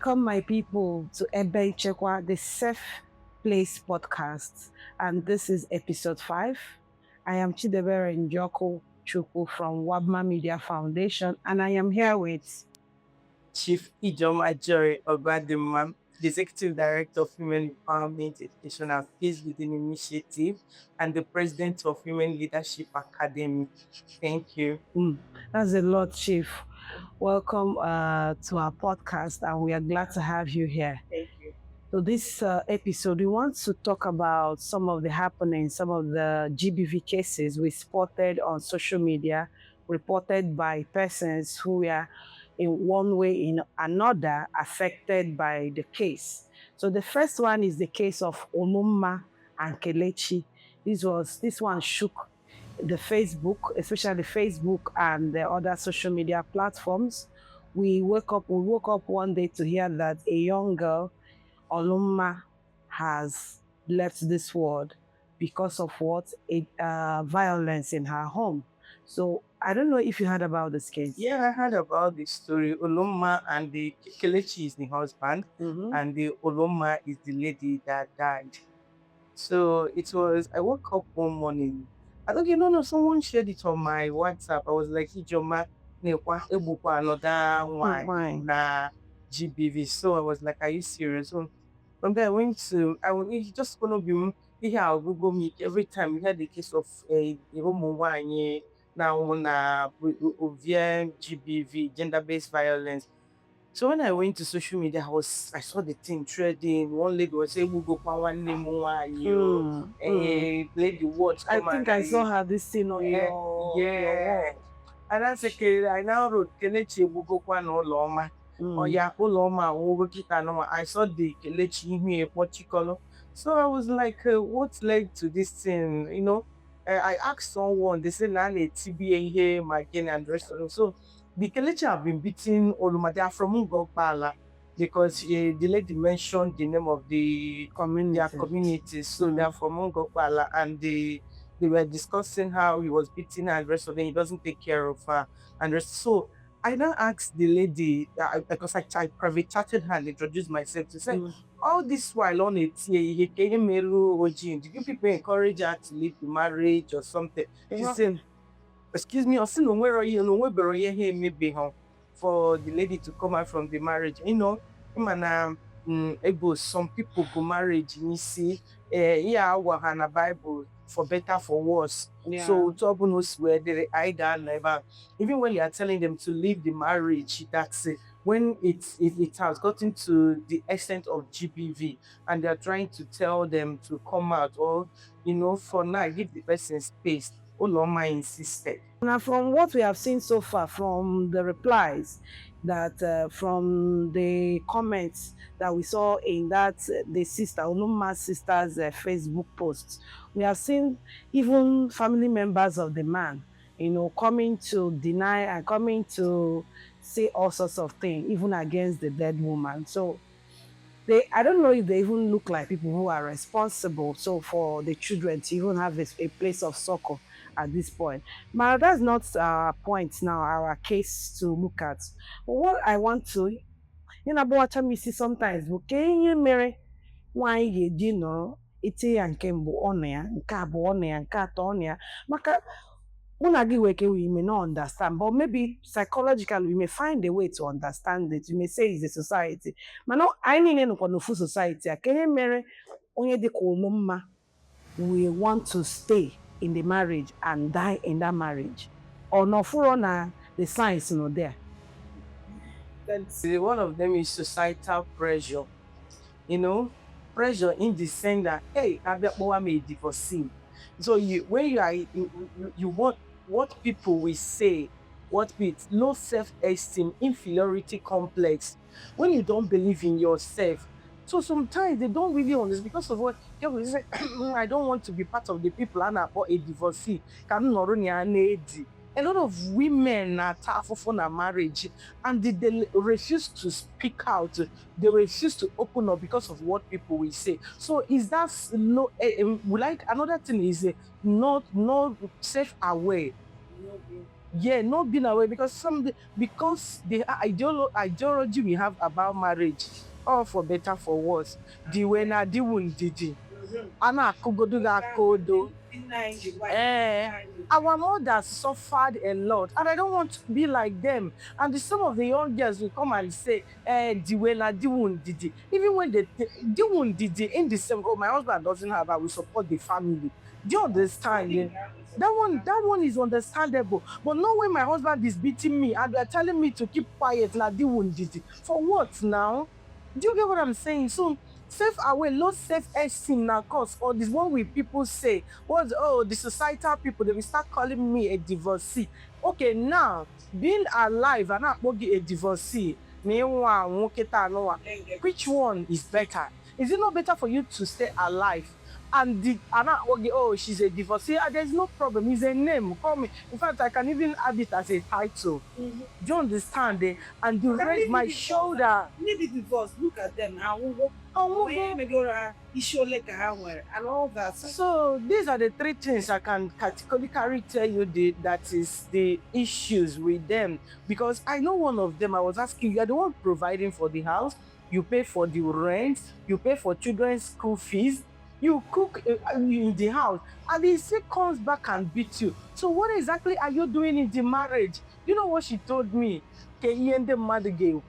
Welcome, my people, to Ebenchekwa, the Safe Place podcast. And this is episode 5. I am Chidiebere Njoku from WABMA Media Foundation, and I am here with Chief Ijeoma John Oguadimma, the Executive Director of Women Empowerment Education and Peace Building Initiative, and the President of Women Leadership Academy. Thank you. That's a lot, Chief. Welcome to our podcast, and we are glad to have you here. Thank you. So this episode, we want to talk about some of the happenings, some of the GBV cases we spotted on social media, reported by persons who were in one way or another affected by the case. So the first one is the case of Olumma and Kelechi. This one shook the Facebook, especially Facebook and the other social media platforms. We woke up one day to hear that a young girl, Olumma, has left this world because of violence in her home. So I don't know if you heard about this case. Yeah, I heard about the story. Olumma and the Kelechi is the husband, and the Olumma is the lady that died. So I woke up one morning. I thought, someone shared it on my WhatsApp. I was like, Ijeoma, another one na GBV. So I was like, are you serious? So from there, it's just going to be here. I'll Google Meet every time we had the case of a woman now na GBV, gender-based violence. So when I went to social media, I saw the thing trading. One lady was saying, "We go for one name, play the words." I think I saw her this thing on your wall. And I said, I now wrote Kelechi Ebugokwa no Loma. Or Yapoloma, Ogokita. I saw the Kelechi here, Pochicolo. So I was like, what led to this thing? I asked someone, they said, Nani, TBA here, Magin, and the rest of them. So the Kelechi have been beating Oluma. They are from Ngokpala because the lady mentioned the name of their community. So they are from Ngokpala, and they were discussing how he was beating her and the rest of them. He doesn't take care of her and the rest. So I now asked the lady, because I private chatted her and introduced myself to say, all this while on it, did you people encourage her to leave the marriage or something? She said, excuse me, for the lady to come out from the marriage. Some people go marriage, you see, Hana Bible for better, for worse. Yeah. So Tobu knows where they either never. Even when you are telling them to leave the marriage, that's it. When it has gotten to the extent of GBV and they are trying to tell them to come out or, for now, give the person space, Oloma insisted. Now, from what we have seen so far, from the replies, that from the comments that we saw in that the sister, Oluma's sister's Facebook post, we have seen even family members of the man, coming to deny and coming to say all sorts of things, even against the dead woman. So I don't know if they even look like people who are responsible. So for the children to even have a place of succor at this point. But that's not our point now, our case to look at. But what I want to, what me see sometimes, okay, Mary, why you know, it's a nke mbụ ọnụ ya, nke abụọ ọnụ ya, nke atọ ọnụ ya. Maka we may not understand, but maybe psychologically we may find a way to understand it. You may say it's a society. But no, I need no full society. Kenye mere onye dịka Olumma we want to stay in the marriage and die in that marriage. Or no for na the signs not there. One of them is societal pressure. Pressure in the sense that, hey, I may divorcee. So when you want what people will say, low self-esteem, inferiority complex, when you don't believe in yourself. So sometimes they don't really understand because of what they say, I don't want to be part of the people and about a divorcee. A lot of women are tough for their marriage and they refuse to speak out. They refuse to open up because of what people will say. So is that another thing is not self-aware. Yeah, not being aware, because because the ideology we have about marriage, all for better for worse, the when I di didi. Ana akugodu ga kodo. Our mothers suffered a lot, and I don't want to be like them. And some of the young girls will come and say, Diwela Diwun Didi. Even when they Diwun Didi in the same, oh, my husband doesn't have, I will support the family. Do you understand? Yeah? That one is understandable. But not when my husband is beating me and they're telling me to keep quiet, la Diwun Didi. For what now? Do you get what I'm saying? So self-aware, low self-esteem now cause all this. What will people say? What, oh, the societal people, they will start calling me a divorcee. Okay, now being alive and not a divorcee, which one is better? Is it not better for you to stay alive? And oh, she's a divorcee. There's no problem. It's a name. Call me. In fact, I can even add it as a title. Do you understand? And to raise my shoulder. Maybe divorce. Look at them. And all that. So these are the three things I can categorically tell you that is the issues with them. Because I know one of them, I was asking, you are the one providing for the house, you pay for the rent, you pay for children's school fees, you cook in the house, and he still comes back and beats you. So what exactly are you doing in the marriage? You know what she told me? He said, but you're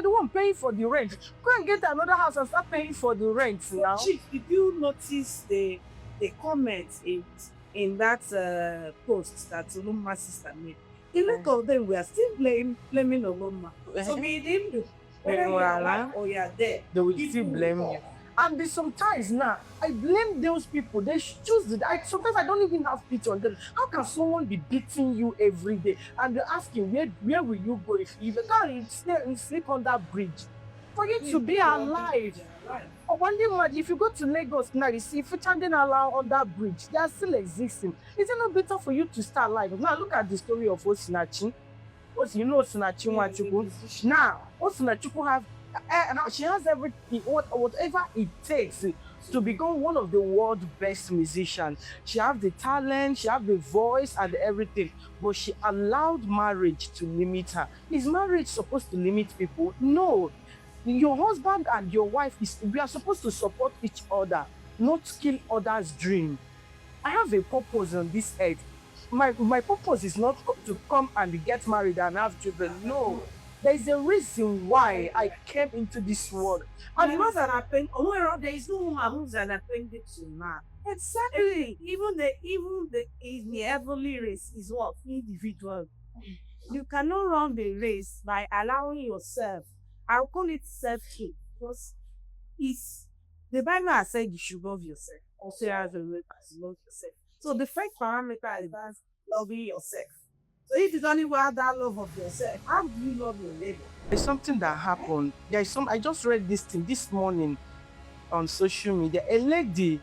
the one paying for the rent. Go and get another house and start paying for the rent now. Chief, did you notice the comments in that post that Oluma's sister made? A lot of them were still blaming Oluma. So we didn't do whether you're alive or you're dead, they will still blame you. And sometimes now, I blame those people. They choose sometimes I don't even have pity on them. How can someone be beating you every day? And they're asking, where will you go if you can't sleep on that bridge? For you to be alive. Or one day, if you go to Lagos now, you see, if you're standing around on that bridge, they are still existing. Is it not better for you to stay alive? Now, look at the story of Osinachi. You know Osinachi Nwachukwu. Now, Osinachi have now she has everything, whatever it takes to become one of the world's best musicians. She has the talent, she has the voice and everything, but she allowed marriage to limit her. Is marriage supposed to limit people? No. Your husband and your wife, we are supposed to support each other, not kill others' dream. I have a purpose on this earth. My purpose is not to come and get married and have children. No. There is a reason why I came into this world. And there is no woman who's an appendix to man. Exactly. Even the heavenly race is what? Individual. You cannot run the race by allowing yourself. I'll call it self-hate, because it's the Bible has said you should love yourself. Also has a way to love yourself. So the first parameter is that loving yourself. So if you don't even have that love of yourself, how do you love your neighbor? There's something that happened. I just read this thing this morning on social media. A lady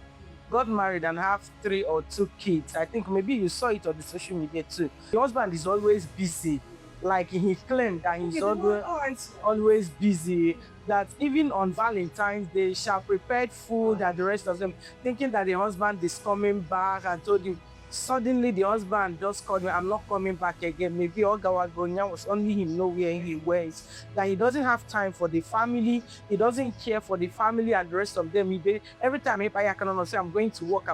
got married and have 3 or 2 kids. I think maybe you saw it on the social media too. The husband is always busy. Like he claimed that he's always busy. That even on Valentine's Day, she prepared food and the rest of them, thinking that the husband is coming back, and told him. Suddenly, the husband just called me, I'm not coming back again. Maybe Ogawagonya was only him know where he went. That he doesn't have time for the family. He doesn't care for the family and the rest of them. Every time I can say, I'm going to work.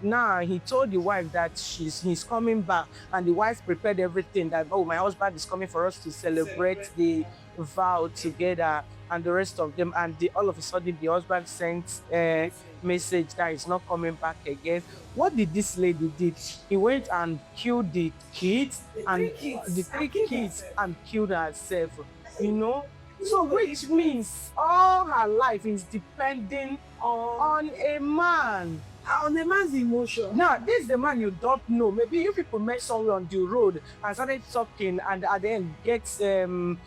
Now, he told the wife that he's coming back. And the wife prepared everything that, oh, my husband is coming for us to celebrate the vow together and the rest of them. And all of a sudden, the husband sent a message that he's not coming back again. What did this lady did? He went and killed the kids, the three kids and killed herself. You know? So which means all her life is depending on a man. On a man's emotion. Now, this is the man you don't know. Maybe you people met somewhere on the road and started talking, and at the end became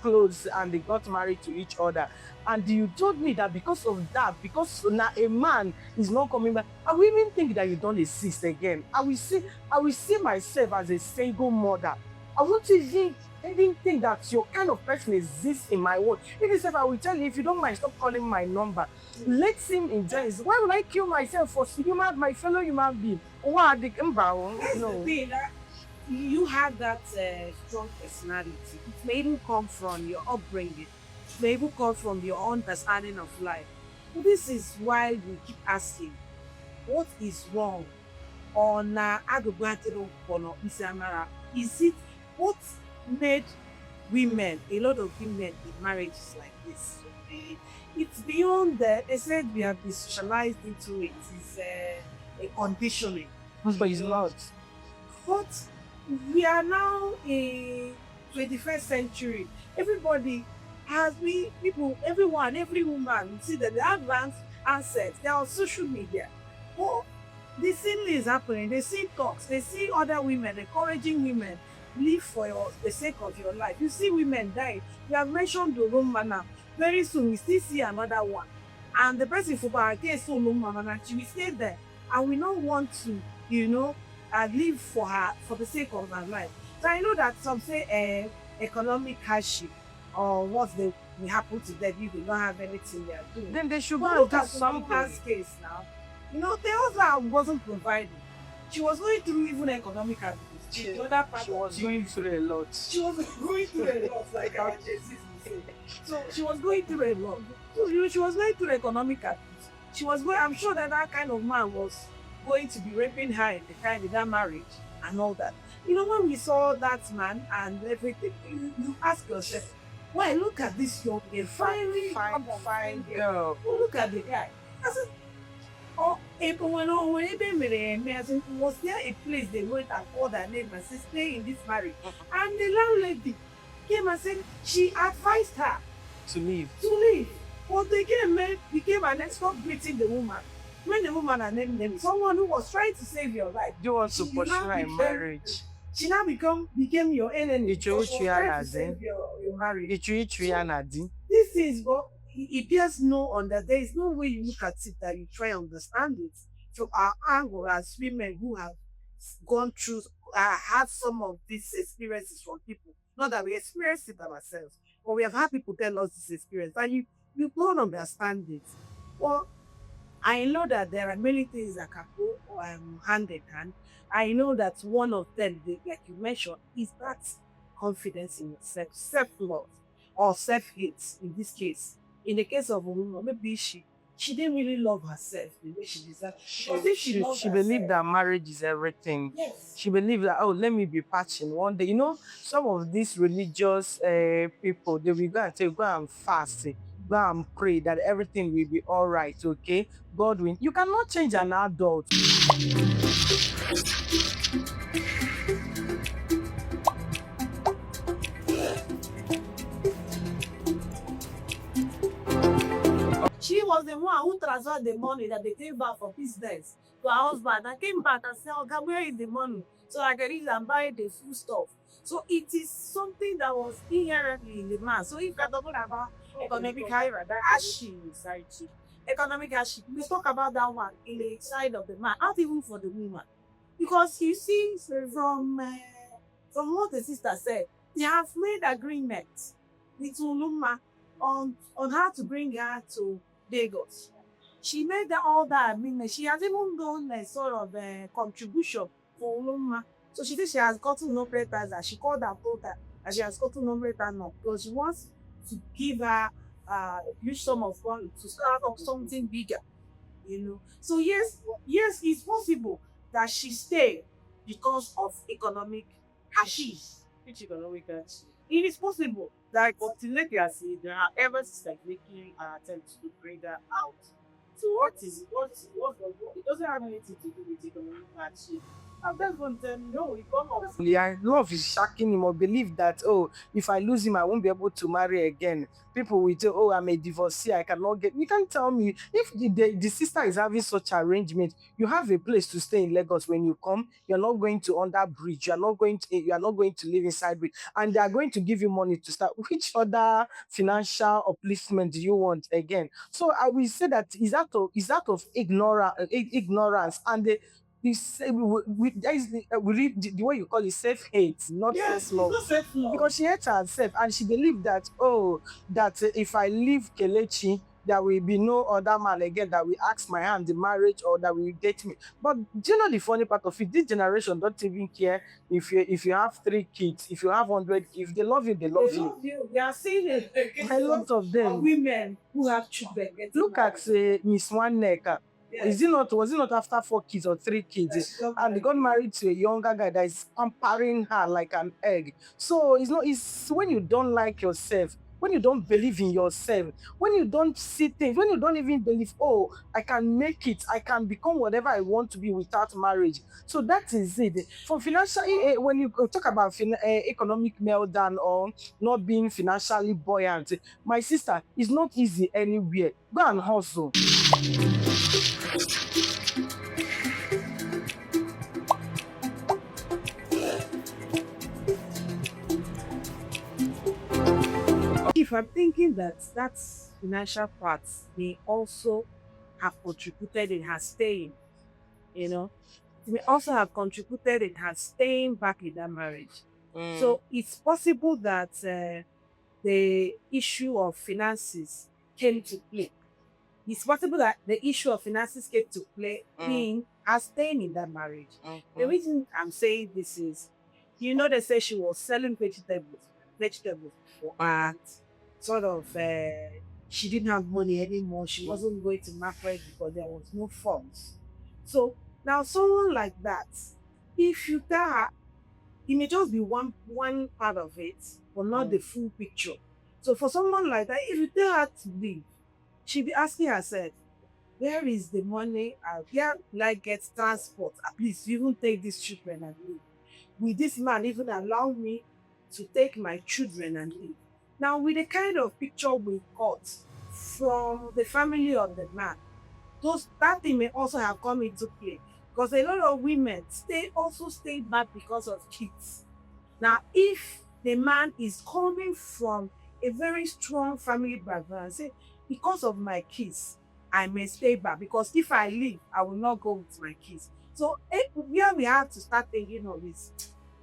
close, and they got married to each other. And you told me that because of that, because now a man is not coming back, I will even think that you don't exist again. I will see myself as a single mother. I won't even I didn't think that your kind of person exists in my world. Even if I will tell you, if you don't mind, stop calling my number. Let him enjoy his. Why would I kill myself for human, my fellow human being? What the That's the thing. That you have that strong personality. It may even come from your upbringing. It may even come from your understanding of life. This is why we keep asking, what is wrong? Or na agụgụ atịrị ụkpọrọ isi amara? Is it what made women, a lot of women in marriages like this? It's beyond that. They said we have been socialized into it. It's a conditioning. but it's not. But we are now in 21st century. Everybody has people, everyone, every woman, see that they have advanced assets. They are on social media. But the same thing is happening. They see talks, they see other women encouraging women live for the sake of your life. You see women die. You have mentioned the Roma now. Very soon we still see another one. And the person for our case so Roma, she will stay there. And we don't want to, live for her for the sake of her life. So I know that some say economic hardship or what they will happen to them if they don't have anything they are doing. Then they should But go look and at do something. Sumika's case now. The husband wasn't providing. She was going through even economic abuse. The other part She was going through a lot. she was going through a lot, like our Jesus would say. So she was going through a lot. So she was going through economic abuse. She was going. I'm sure that that kind of man was going to be raping her in the time in that marriage and all that. When we saw that man and everything, you ask yourself, why look at this young girl, Fine girl. Look at the guy. I said, when Ebe mere eme, I said, was there a place they went and called her name and said, stay in this marriage? And the landlady came and said she advised her To leave. to leave. But the girl became an expert greeting the woman. When the woman had named them, someone who was trying to save your life. Do you want to She pursue now her in became- marriage? She now became your enemy. Icho because she was Uchiha trying to Nazi. save your marriage. Ichu ya na di. This is what it bears no under. There is no way you look at it that you try and understand it from our angle as women who have gone through, had some of these experiences from people. Not that we experienced it ourselves, but we have had people tell us this experience, and you don't understand it. Well, I know that there are many things that can go hand in hand. I know that one of them, like you mentioned, is that confidence in yourself, self-love or self-hate in this case. In the case of Omuno, maybe she didn't really love herself the way she deserved. Because if she loved She believed herself- that marriage is everything. Yes. She believed that, oh, let me be patching one day. Some of these religious people, they will go and say, go and fast, go and pray that everything will be all right, okay? God will. You cannot change an adult. She was the one who transferred the money that they came back for business to her husband and came back and said, okay, where is the money? So I can use and buy the food stuff. So it is something that was inherently in the man. So if you're talking about economic hardship, economic hardship, we talk about that one in the side of the man, not even for the woman. Because you see, from what the sister said, they have made agreements with Uluma on how to bring her to Lagos. She made all that agreement. She has even done a sort of contribution for Uluma. So she said she has gotten no letters that she called and told her that she has gotten no letter now because she wants to give her a huge sum of money to start up something bigger. So yes, it's possible that she stayed because of economic hardship. Which economic hardship? It is possible. Like, but till legacy, there are efforts like making an attempt to bring her out. So what is it doesn't have anything to do with economic hardship. And that's one them no, it come up. Yeah, love is shocking him or believe that, oh, if I lose him, I won't be able to marry again. People will say, oh, I'm a divorcee, I cannot get. You can't tell me if the sister is having such arrangement, you have a place to stay in Lagos when you come, you're not going to under bridge, you are not going to live inside bridge, and they are going to give you money to start. Which other financial upliftment do you want again? So I will say that is out of ignorance and that is we read the way you call it self-hate, not self-love. Because she hates herself and she believed that, if I leave Kelechi, there will be no other man again that will ask my hand in marriage or that will date me. But do you know the funny part of it? This generation don't even care if you have 3 kids, if you have 100 kids, they love you, they love you. We are seeing A lot of them. women who have children. Look at Miss Nwaneka. Was it not after 4 kids or 3 kids? And they got married to a younger guy that is pampering her like an egg. So it's when you don't like yourself, when you don't believe in yourself, when you don't see things, when you don't even believe, oh, I can make it, I can become whatever I want to be without marriage. So that is it. For financial, when you talk about economic meltdown or not being financially buoyant, my sister, it's not easy anywhere. Go and hustle. If I'm thinking that financial part may also have contributed in her staying, you know, it may also have contributed in her staying back in that marriage. So it's possible that the issue of finances came to play. It's possible that the issue of finances came to play in her staying in that marriage. The reason I'm saying this is, they say she was selling vegetables and sort of she didn't have money anymore. She wasn't going to market because there was no funds. So now someone like that, if you tell her, it may just be one part of it, but not the full picture. So for someone like that, if you tell her to leave, she'll be asking herself, where is the money? Where will I get transport? At least even take these children and leave. Will this man even allow me to take my children and leave? Now, with the kind of picture we got from the family of the man, that thing may also have come into play. Because a lot of women also stay back because of kids. Now, if the man is coming from a very strong family background and say, because of my kids, I may stay back. Because if I leave, I will not go with my kids. So where we have to start thinking of is,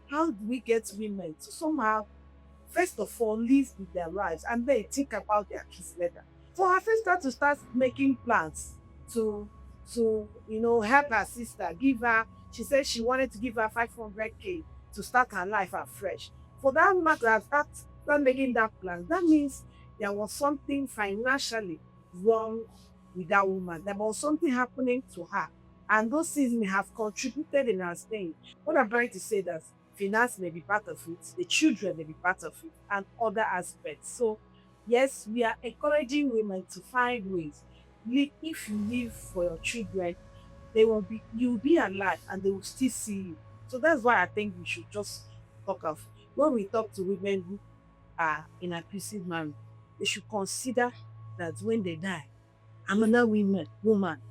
how do we get women to somehow, first of all, live with their lives and then think about their kids later? For her sister to start making plans to help her sister, she said she wanted to give her 500K to start her life afresh. For that matter, start making that plan. That means there was something financially wrong with that woman. There was something happening to her. And those things may have contributed in her staying. What I'm trying to say that finance may be part of it, the children may be part of it, and other aspects. So yes, we are encouraging women to find ways. If you live for your children, you'll be alive and they will still see you. So that's why I think we should just when we talk to women who are in abusive marriage, they should consider that when they die, another woman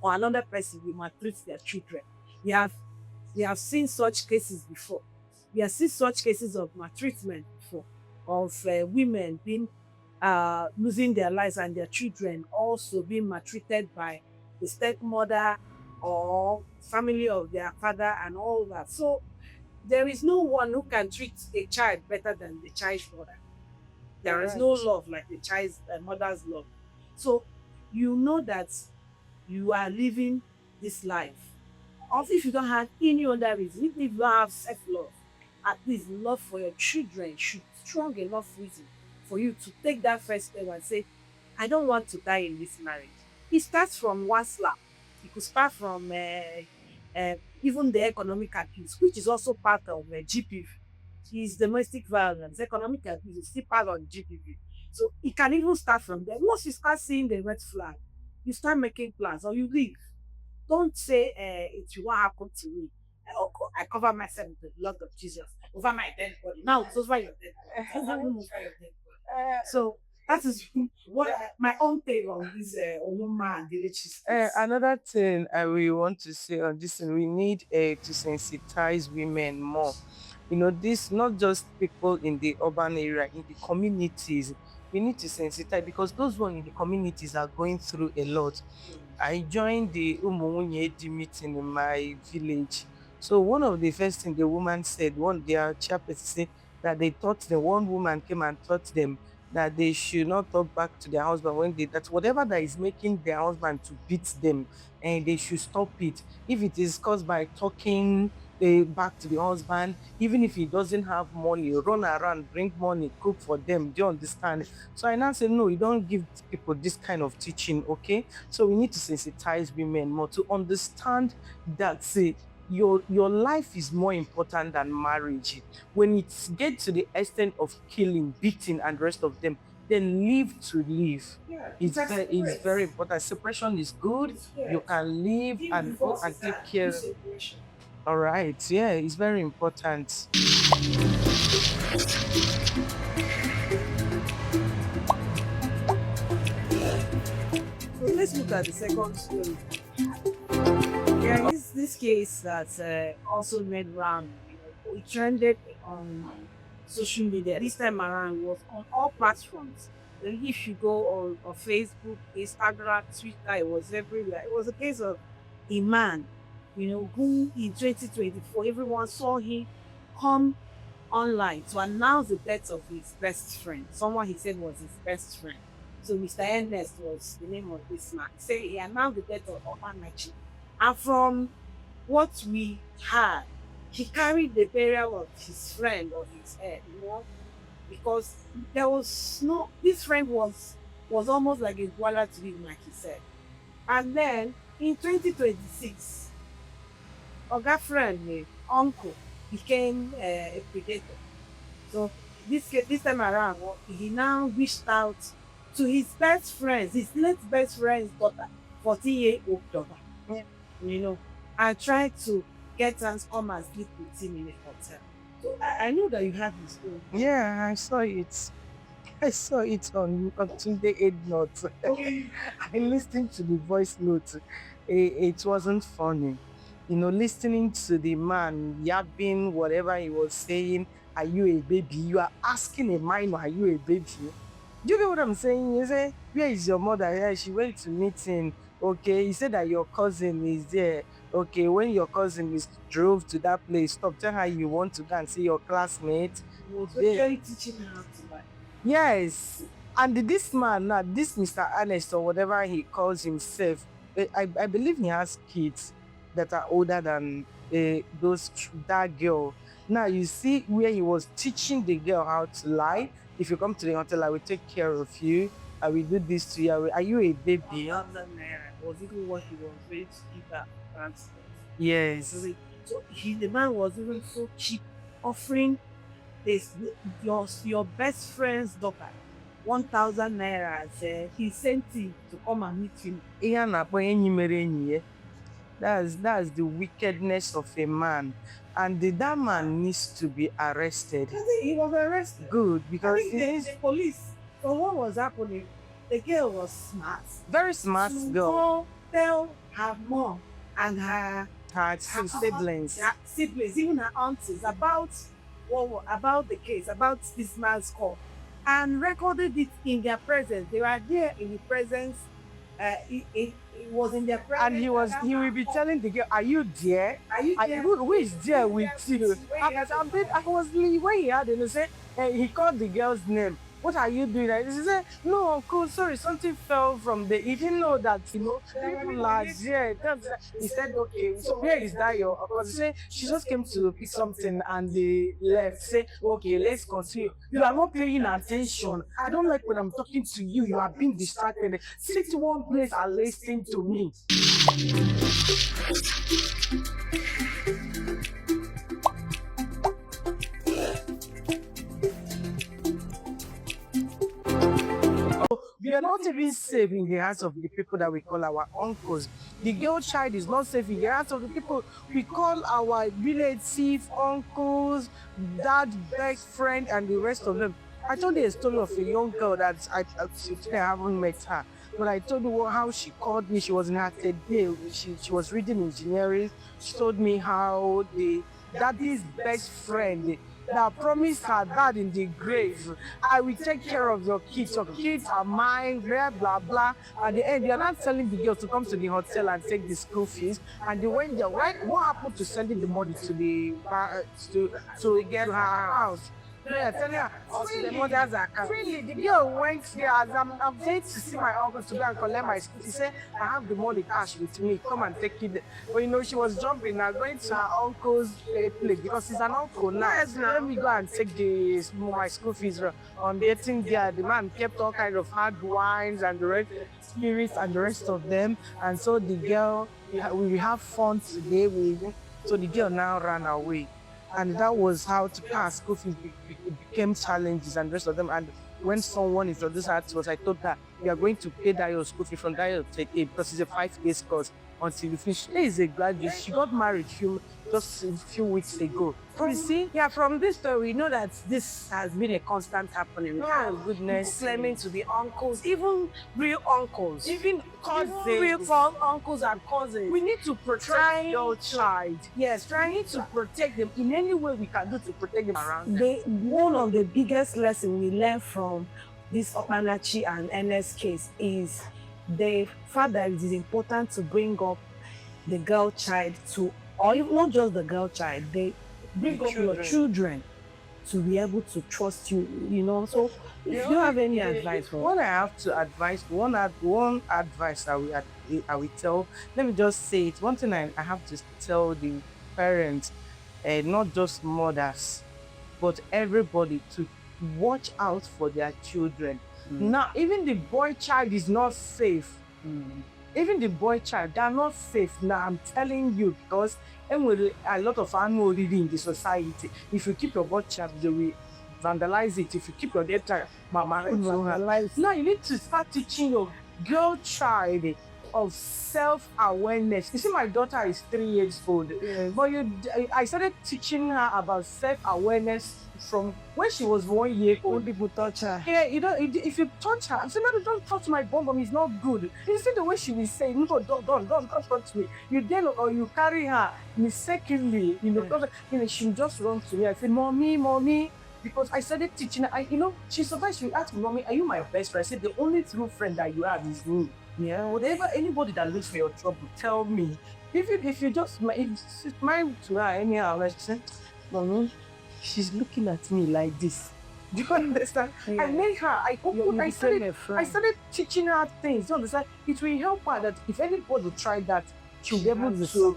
or another person will maltreat their children. We have seen such cases before. We have seen such cases of maltreatment before, of women being losing their lives and their children also being maltreated by the stepmother or family of their father and all that. So there is no one who can treat a child better than the child's mother. There is no love like the child's mother's love. So you know that you are living this life. Also, if you don't have any other reason, even if you don't have self-love, at least love for your children should be strong enough reason for you to take that first step and say, I don't want to die in this marriage. It starts from one slap. It could start from even the economic abuse, which is also part of GPV. Is domestic violence. Economic abuse is still part of GPV. So it can even start from there. Once you start seeing the red flag, you start making plans or you leave. Don't say it will not happen to me. I cover myself with the blood of Jesus over my dead body. Now it's over your dead body. It's not over your dead body. So that is what my own take on this Oloma and Delechi. Another thing I really want to say on this, we need to sensitize women more. This not just people in the urban area, in the communities. We need to sensitize because those ones in the communities are going through a lot. I joined the Umunye meeting in my village. So one of the first thing the woman said, their chairperson said that they taught them, one woman came and taught them that they should not talk back to their husband when that whatever that is making their husband to beat them, and they should stop it. If it is caused by talking back to the husband, even if he doesn't have money, run around, bring money, cook for them. Do you understand? So I now say, no, you don't give people this kind of teaching, okay? So we need to sensitize women more to understand that, say, your life is more important than marriage. When it gets to the extent of killing, beating, and the rest of them, then live to live. Yeah, It's very important. Separation is good. You can live and take care. All right. Yeah, it's very important. So let's look at the second story. Yeah, this case that also made round, it trended on social media. This time around, it was on all platforms. Then if you go on Facebook, Instagram, Twitter, it was everywhere. It was a case of a man, who in 2024, everyone saw him come online to announce the death of his best friend, someone he said was his best friend. So Mr. Ernest was the name of this man. Say he announced the death of Obamachi. And from what we heard, he carried the burial of his friend on his head, because there was this friend was almost like a brother to him, like he said. And then in 2026, Oga friend, his uncle, became a predator. So this time around, he now reached out to his best friends, his late best friend's daughter, 14-year-old daughter. Yeah. And tried to get her to come and sleep with him in a hotel. So I know that you have this story. Yeah, I saw it. I saw it on Tunde 8 notes. Okay. I listened to the voice note. It wasn't funny. Listening to the man yapping whatever he was saying. Are you a baby? You are asking a minor, are you a baby? Do you get what I'm saying? You say, where is your mother? Yeah, she went to meeting. Okay, he said that your cousin is there. Okay, when your cousin is drove to that place, stop. Tell her you want to go and see your classmate. He was really teaching her how to lie. Yes. And this man now, this Mr. Ernest or whatever he calls himself, I believe he has kids that are older than that girl. Now you see where he was teaching the girl how to lie. If you come to the hotel, I will take care of you. I will do this to you. Are you a baby? Was even what he was ready to give her transport. Yes. So the man was even so cheap, offering your best friend's daughter 1,000 naira as he sent him to come and meet him. That's the wickedness of a man, and that man needs to be arrested. He was arrested. Good, because the police, for what was happening, the girl was smart, very smart girl. Tell her mom and her siblings, even her aunties about the case, about this man's call, and recorded it in their presence. They were there in the presence. It was in their presence. And he will be telling the girl, are you there? Are you there? Who is there with you? I was when he had it, he said, he called the girl's name. What are you doing? He said, no, uncle, sorry, something fell from the. He didn't know that, people large. Yeah, he said, okay, so where is that your? Because he said, she just came to pick something and they left. Say, okay, let's continue. You are not paying attention. I don't like when I'm talking to you. You are being distracted. Sit to one place and listen to me. We are not even safe in the hands of the people that we call our uncles. The girl child is not safe in the hands of the people we call our relative, uncles, dad, best friend, and the rest of them. I told you a story of a young girl that I haven't met her. But I told you how she called me. She was in her third day. She was reading engineering. She told me how the daddy's best friend that promised her dad in the grave, I will take care of your kids are mine, blah, blah, blah. At the end, you're not telling the girl to come to the hotel and take the school fees. And they went there. What happened to sending the money to to get her house? Yeah, tell her, the mother's account. Really, the girl went there as I'm going to see my uncle to go and collect my school. She said, I have the money cash with me. Come and take it. But you know, she was jumping now, going to her uncle's place because he's an uncle now. Yes, let me go and take my school fees. On getting there, the man kept all kind of hard wines and the rest, spirits and the rest of them. And so the girl, we have fun today. So the girl now ran away. And that was how to pass school fees became challenges and the rest of them. And when someone introduced her to us, I told her, you are going to pay that your school fee from that your take it because it's a 5 days course until you finish. She is a graduate. She got married just a few weeks ago. You see, yeah, from this story, we know that this has been a constant happening. Oh, goodness. Claiming to be uncles, even real uncles. Even cousins. Real uncles and cousins. We need to protect your child. Yes, trying to protect them in any way we can do to protect them around them. One of the biggest lessons we learned from this Okpanachi and NS case is the fact that it is important to bring up the girl child to, or not just the girl child, they bring up your children to be able to trust you, you know. So if you have any advice for what I have to advise, one advice I will tell, let me just say it. One thing I have to tell the parents, not just mothers, but everybody to watch out for their children. Now, even the boy child is not safe. Even the boy child, they are not safe. Now, I'm telling you, because a lot of animal living in the society. If you keep your boy child, they will vandalize it. If you keep your dead child, vandalize. Now, you need to start teaching your girl child of self-awareness. You see, my daughter is 3 years old, but I started teaching her about self-awareness from when she was 1 year old. People touch her. Yeah, if you touch her, I say, no, don't touch my bum, it's not good. You see the way she will say, no, don't touch me. You then, or you carry her mistakenly, she just runs to me. I say, mommy, because I started teaching her. She's surprised. She asked me, mommy, are you my best friend? I said, the only true friend that you have is me. Yeah, whatever, anybody that looks for your trouble, tell me. If you just smile to her anyhow, like she said, mommy, she's looking at me like this. Do you understand? Yeah. I made her, I started teaching her things. You understand? It will help her that if anybody tried that, she'll be able to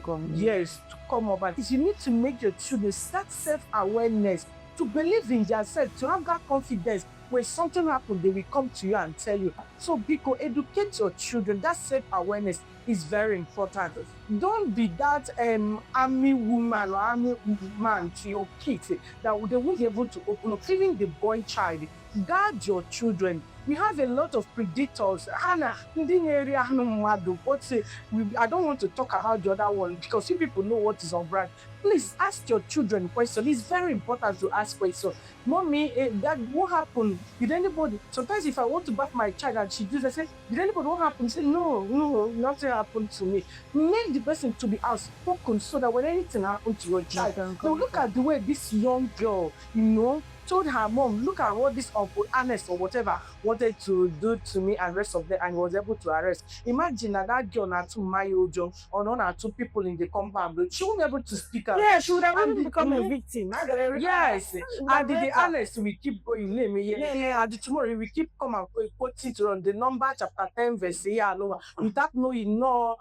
come up. And you need to make your children start self-awareness, to believe in themselves, to have that confidence. When something happens, they will come to you and tell you. So, because educate your children, that self-awareness is very important. Don't be that army woman or army man to your kids that they won't be able to open up. Even the boy child, guard your children. We have a lot of predators. Hannah, in the area, I don't want to talk about the other one because you people know what is on brand. Please ask your children questions. It's very important to ask questions. Mommy, what happened? Did anybody? Sometimes if I want to bath my child and she does, I say, did anybody, what happened? Say, no, nothing happened to me. Make the person to be outspoken so that when anything happens to your child, now look at the way this young girl, told her mom, look at what this Uncle Ernest or whatever wanted to do to me and rest of them, and was able to arrest. Imagine that girl had two Mayojo or none had two people in the compound. She won't be able to speak out. Yeah, she would have become a victim. Yes. And the Ernest will keep going. And tomorrow we keep come and put it on the number chapter 10 verse without knowing no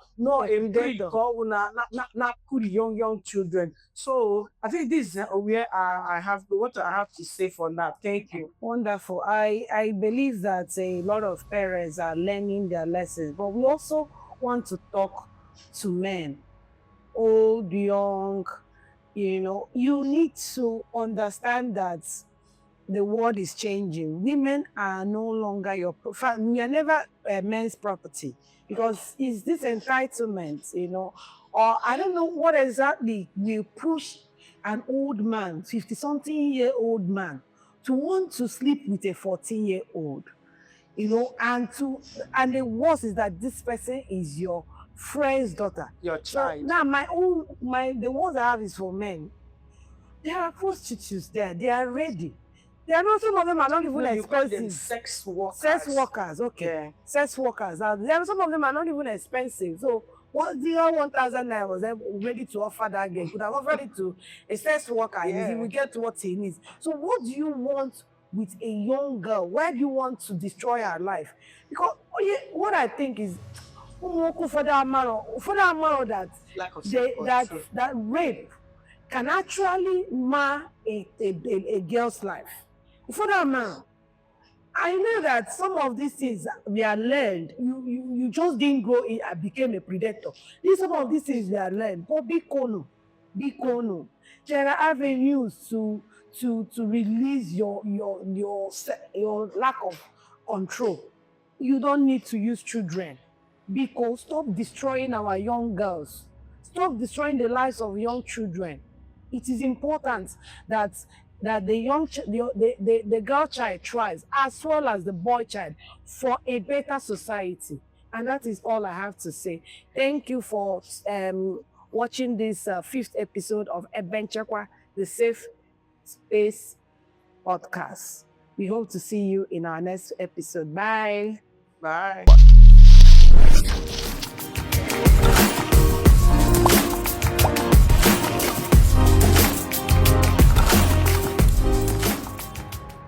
young children. So I think this is where I have to say for now. Thank you. Wonderful. I believe that a lot of parents are learning their lessons, but we also want to talk to men, old, young. You need to understand that the world is changing. Women are no longer we are never men's property, because it's this entitlement, or I don't know what exactly will push an old man, 50-something-year-old man, to want to sleep with a 14-year-old, and the worst is that this person is your friend's daughter. Your child. So now the ones I have is for men. There are prostitutes there. They are ready. There are not, some of them are not even expensive. Sex workers. Sex workers, okay. Yeah. Sex workers. There are some of them are not even expensive. So what the 1,000 naira was ready to offer that girl? Could have offered it to a sex worker. Yeah. He will get what he needs. So what do you want with a young girl? Where do you want to destroy her life? Because what I think is for that that rape can actually mar a girl's life. For that man, I know that some of these things we are learned. You just didn't grow in and became a predator. Some of these things we are learned. But be kono. There are avenues to release your lack of control. You don't need to use children. Because stop destroying our young girls. Stop destroying the lives of young children. It is important that the girl child tries as well as the boy child for a better society. And that is all I have to say. Thank you for watching this 5th episode of Ebenchekwa, the Safe Space podcast. We hope to see you in our next episode. Bye. Bye.